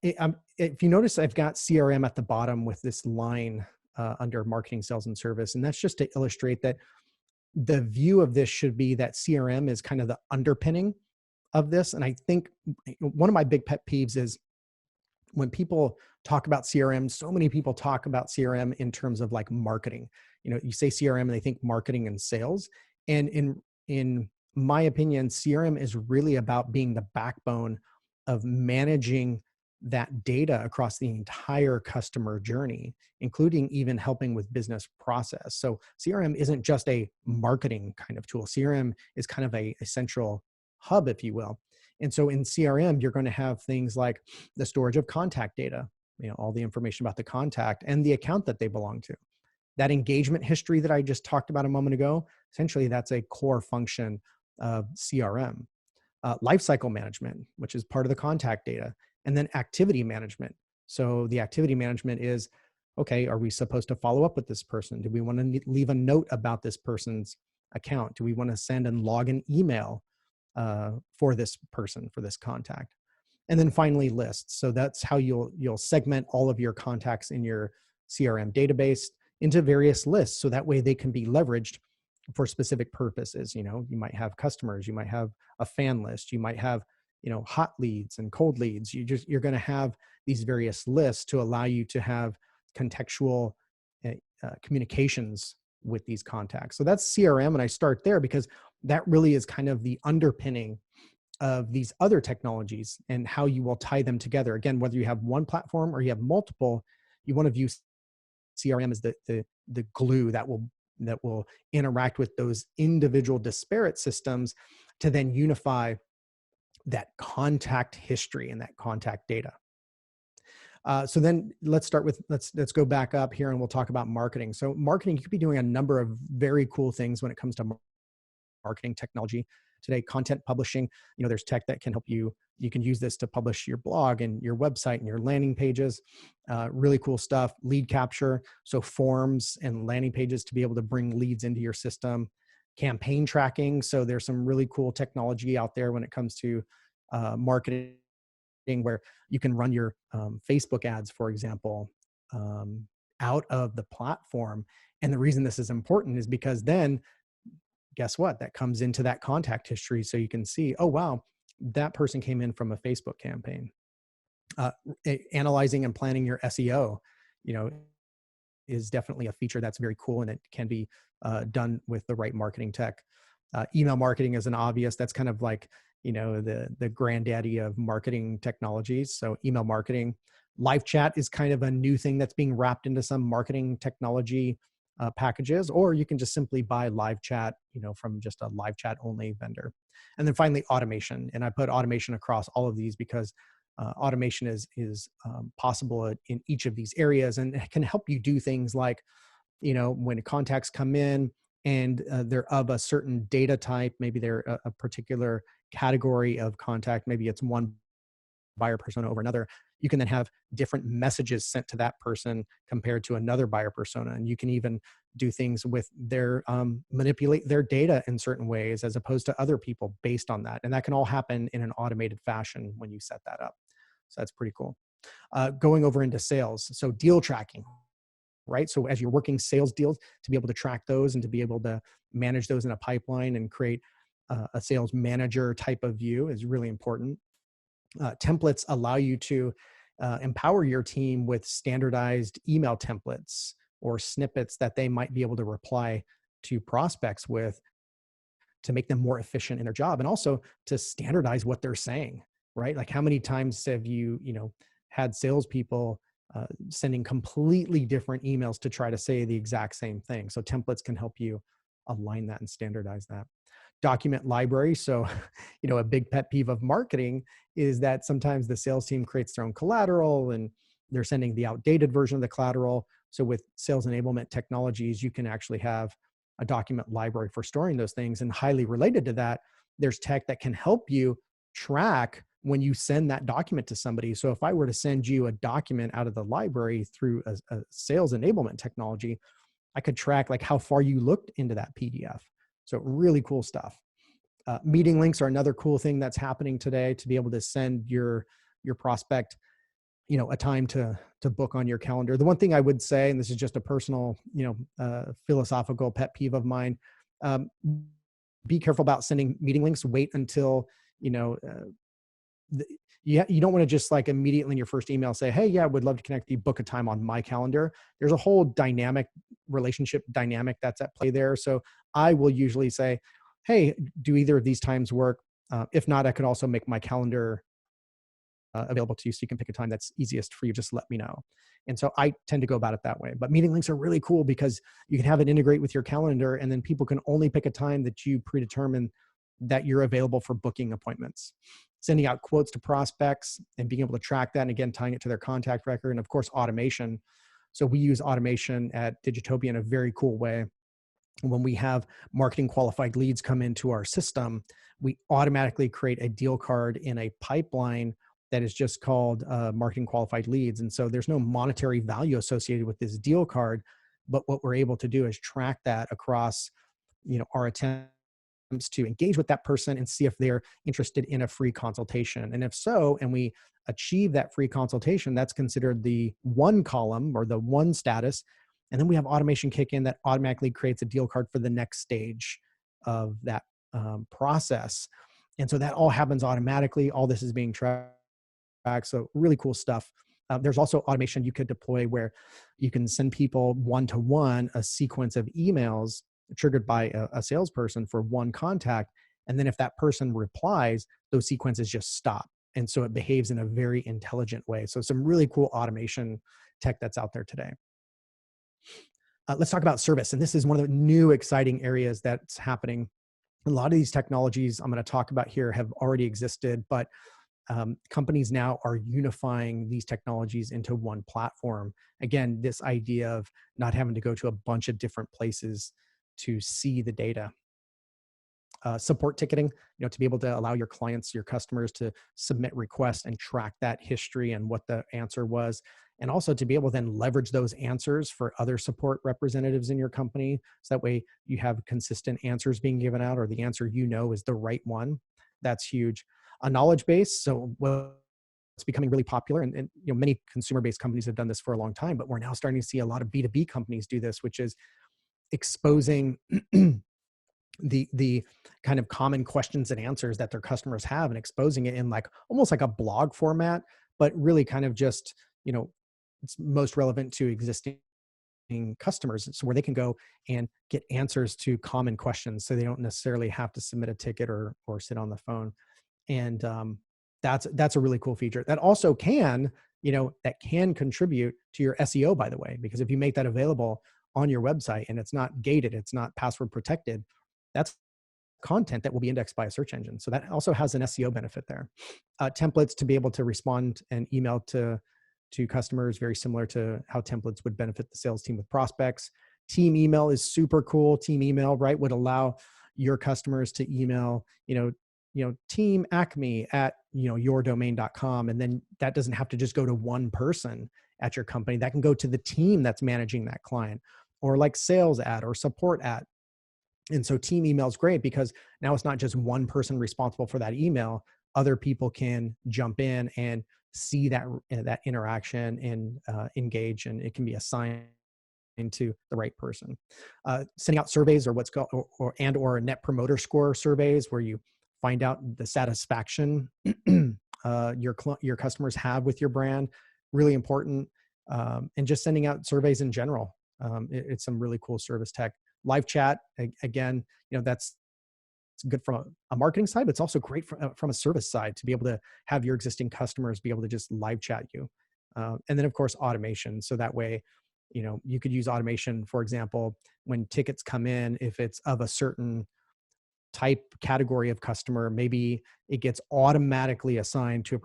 If you notice, I've got CRM at the bottom with this line under marketing, sales, and service, and that's just to illustrate that the view of this should be that CRM is kind of the underpinning of this. And I think one of my big pet peeves is when people talk about CRM, so many people talk about CRM in terms of like marketing. You say CRM and they think marketing and sales. And in my opinion, CRM is really about being the backbone of managing that data across the entire customer journey, including even helping with business process. So CRM isn't just a marketing kind of tool. CRM is kind of a central hub, if you will. And so in CRM, you're going to have things like the storage of contact data, all the information about the contact and the account that they belong to. That engagement history that I just talked about a moment ago, essentially that's a core function of CRM. Lifecycle management, which is part of the contact data, and then activity management. So the activity management is, okay, are we supposed to follow up with this person? Do we want to leave a note about this person's account? Do we want to send and log an email for this person, for this contact? And then finally, lists. So that's how you'll segment all of your contacts in your CRM database into various lists. So that way they can be leveraged for specific purposes. You might have customers, you might have a fan list, you might have, hot leads and cold leads. You're going to have these various lists to allow you to have contextual communications with these contacts. So that's CRM. And I start there because that really is kind of the underpinning of these other technologies and how you will tie them together. Again, whether you have one platform or you have multiple, you want to view CRM as the glue that will interact with those individual disparate systems to then unify that contact history and that contact data. So then let's go back up here and we'll talk about marketing. So marketing, you could be doing a number of very cool things when it comes to marketing technology today. Content publishing, there's tech that can help you. You can use this to publish your blog and your website and your landing pages. Really cool stuff. Lead capture, so forms and landing pages to be able to bring leads into your system. Campaign tracking, so there's some really cool technology out there when it comes to marketing, where you can run your Facebook ads, for example, out of the platform. And the reason this is important is because then, guess what? That comes into that contact history. So you can see, oh, wow, that person came in from a Facebook campaign. Analyzing and planning your SEO, is definitely a feature that's very cool, and it can be done with the right marketing tech. Email marketing is an obvious. That's kind of like, the granddaddy of marketing technologies. So email marketing, live chat is kind of a new thing that's being wrapped into some marketing technology packages, or you can just simply buy live chat, from just a live chat only vendor. And then finally, automation. And I put automation across all of these because automation is possible in each of these areas, and it can help you do things like, when contacts come in and they're of a certain data type, maybe they're a particular category of contact, maybe it's one buyer persona over another, you can then have different messages sent to that person compared to another buyer persona. And you can even do things with their manipulate their data in certain ways as opposed to other people based on that. And that can all happen in an automated fashion when you set that up. So that's pretty cool. Going over into sales. So deal tracking, right? So as you're working sales deals, to be able to track those and to be able to manage those in a pipeline and create a sales manager type of view is really important. Templates allow you to empower your team with standardized email templates or snippets that they might be able to reply to prospects with to make them more efficient in their job, and also to standardize what they're saying, right? Like, how many times have you had salespeople sending completely different emails to try to say the exact same thing? So templates can help you align that and standardize that. Document library. So, a big pet peeve of marketing is that sometimes the sales team creates their own collateral and they're sending the outdated version of the collateral. So with sales enablement technologies, you can actually have a document library for storing those things. And highly related to that, there's tech that can help you track when you send that document to somebody. So if I were to send you a document out of the library through a sales enablement technology, I could track like how far you looked into that PDF. So really cool stuff. Meeting links are another cool thing that's happening today, to be able to send your prospect, a time to book on your calendar. The one thing I would say, and this is just a personal, philosophical pet peeve of mine, be careful about sending meeting links. Wait until, you don't want to just like immediately in your first email say, hey, yeah, I would love to connect with you, book a time on my calendar. There's a whole relationship dynamic that's at play there. So I will usually say, hey, do either of these times work? If not, I could also make my calendar available to you so you can pick a time that's easiest for you. Just let me know. And so I tend to go about it that way. But meeting links are really cool because you can have it integrate with your calendar, and then people can only pick a time that you predetermine that you're available for booking appointments. Sending out quotes to prospects and being able to track that, and again, tying it to their contact record, and of course, automation. So we use automation at Digitopia in a very cool way. When we have marketing qualified leads come into our system, we automatically create a deal card in a pipeline that is just called marketing qualified leads. And so there's no monetary value associated with this deal card, but what we're able to do is track that across, our attempts to engage with that person and see if they're interested in a free consultation. And if so, and we achieve that free consultation, that's considered the one column or the one status. And then we have automation kick in that automatically creates a deal card for the next stage of that process. And so that all happens automatically. All this is being tracked. So really cool stuff. There's also automation you could deploy where you can send people one-to-one a sequence of emails triggered by a salesperson for one contact. And then if that person replies, those sequences just stop. And so it behaves in a very intelligent way. So some really cool automation tech that's out there today. Let's talk about service. And this is one of the new exciting areas that's happening. A lot of these technologies I'm going to talk about here have already existed, but companies now are unifying these technologies into one platform. Again, this idea of not having to go to a bunch of different places to see the data. Support ticketing, to be able to allow your clients, your customers to submit requests and track that history and what the answer was. And also to be able to then leverage those answers for other support representatives in your company. So that way you have consistent answers being given out, or the answer is the right one. That's huge. A knowledge base. So it's becoming really popular, and many consumer-based companies have done this for a long time, but we're now starting to see a lot of B2B companies do this, which is exposing the kind of common questions and answers that their customers have, and exposing it in like almost like a blog format, but really kind of just, it's most relevant to existing customers, so where they can go and get answers to common questions, so they don't necessarily have to submit a ticket or sit on the phone. And that's a really cool feature that also can, that can contribute to your SEO, by the way, because if you make that available on your website and it's not gated, it's not password protected, that's content that will be indexed by a search engine. So that also has an SEO benefit there. Templates to be able to respond and email to customers, very similar to how templates would benefit the sales team with prospects. Team email is super cool. Team email, right, would allow your customers to email, team acme at, yourdomain.com. And then that doesn't have to just go to one person at your company. That can go to the team that's managing that client, or like sales at or support at. And so team email is great because now it's not just one person responsible for that email. Other people can jump in and see that interaction and engage, and it can be assigned to the right person. Sending out surveys, or what's called or net promoter surveys, where you find out the satisfaction your customers have with your brand, really important. And just sending out surveys in general. It's some really cool service tech. Live chat, again, that's good from a marketing side, but it's also great from a service side to be able to have your existing customers be able to just live chat you. And then, of course, automation. So that way, you could use automation, for example, when tickets come in, if it's of a certain type category of customer, maybe it gets automatically assigned to a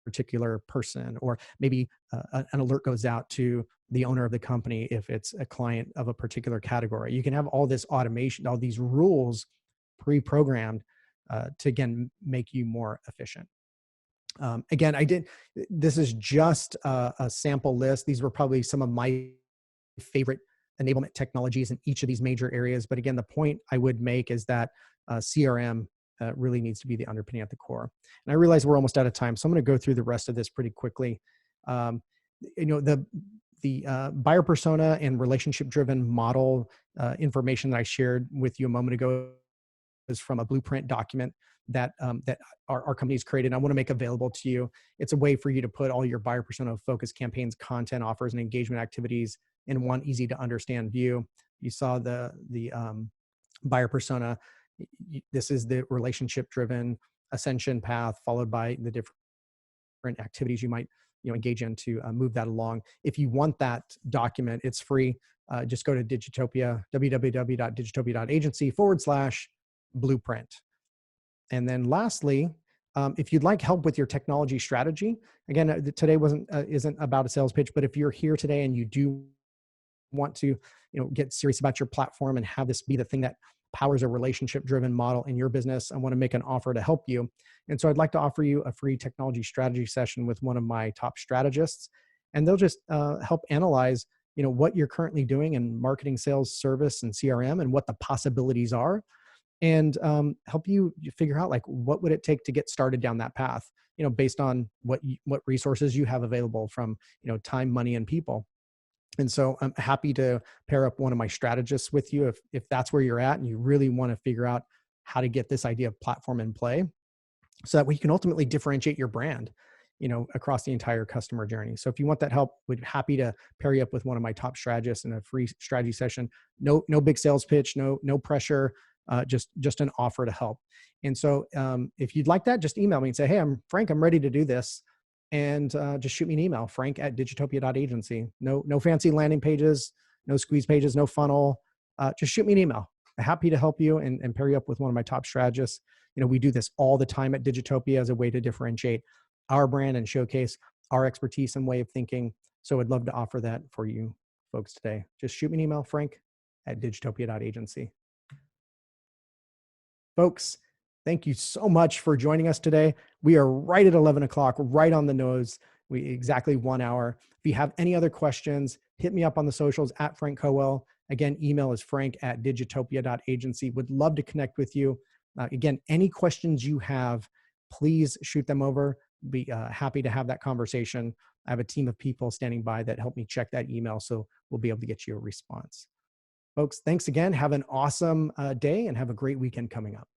particular person, or maybe an alert goes out to the owner of the company if it's a client of a particular category. You can have all this automation, all these rules pre-programmed to, again, make you more efficient. Again, this is just a sample list. These were probably some of my favorite enablement technologies in each of these major areas. But again, the point I would make is that CRM really needs to be the underpinning at the core. And I realize we're almost out of time, so I'm going to go through the rest of this pretty quickly. The buyer persona and relationship-driven model information that I shared with you a moment ago is from a blueprint document that our company's created. I want to make available to you. It's a way for you to put all your buyer persona focused campaigns, content, offers, and engagement activities in one easy to understand view. You saw the buyer persona. This is the relationship-driven ascension path, followed by the different activities you might engage in to move that along. If you want that document, it's free. Just go to Digitopia, www.digitopia.agency/blueprint. And then lastly, if you'd like help with your technology strategy, again, today isn't about a sales pitch, but if you're here today and you do want to get serious about your platform and have this be the thing that powers a relationship-driven model in your business, I want to make an offer to help you. And so I'd like to offer you a free technology strategy session with one of my top strategists, and they'll just help analyze what you're currently doing in marketing, sales, service, and CRM, and what the possibilities are, and help you figure out what would it take to get started down that path, based on what resources you have available from time, money, and people. And so I'm happy to pair up one of my strategists with you if that's where you're at and you really want to figure out how to get this idea of platform in play, so that we can ultimately differentiate your brand, across the entire customer journey. So if you want that help, we'd be happy to pair you up with one of my top strategists in a free strategy session. No big sales pitch, no pressure, just an offer to help. And so if you'd like that, just email me and say, hey, I'm Frank, I'm ready to do this. And just shoot me an email, frank@digitopia.agency. No fancy landing pages, no squeeze pages, no funnel. Just shoot me an email. I'm happy to help you and pair you up with one of my top strategists. We do this all the time at Digitopia as a way to differentiate our brand and showcase our expertise and way of thinking. So I'd love to offer that for you folks today. Just shoot me an email, frank@digitopia.agency. Folks, thank you so much for joining us today. We are right at 11 o'clock, right on the nose. We exactly 1 hour. If you have any other questions, hit me up on the socials at Frank Cowell. Again, email is frank@digitopia.agency. Would love to connect with you. Again, any questions you have, please shoot them over. Be happy to have that conversation. I have a team of people standing by that help me check that email, so we'll be able to get you a response. Folks, thanks again. Have an awesome day and have a great weekend coming up.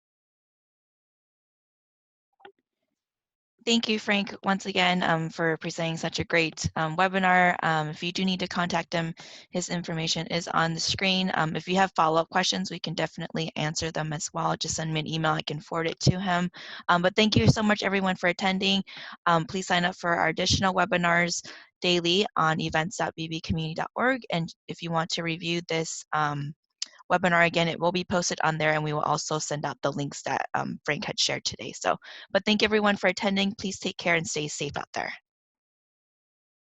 Thank you, Frank, once again for presenting such a great webinar. If you do need to contact him, his information is on the screen. If you have follow-up questions, we can definitely answer them as well. Just send me an email. I can forward it to him. But thank you so much, everyone, for attending. Please sign up for our additional webinars daily on events.bbcommunity.org. And if you want to review this webinar again, it will be posted on there, and we will also send out the links that Frank had shared today. But thank everyone for attending. Please take care and stay safe out there.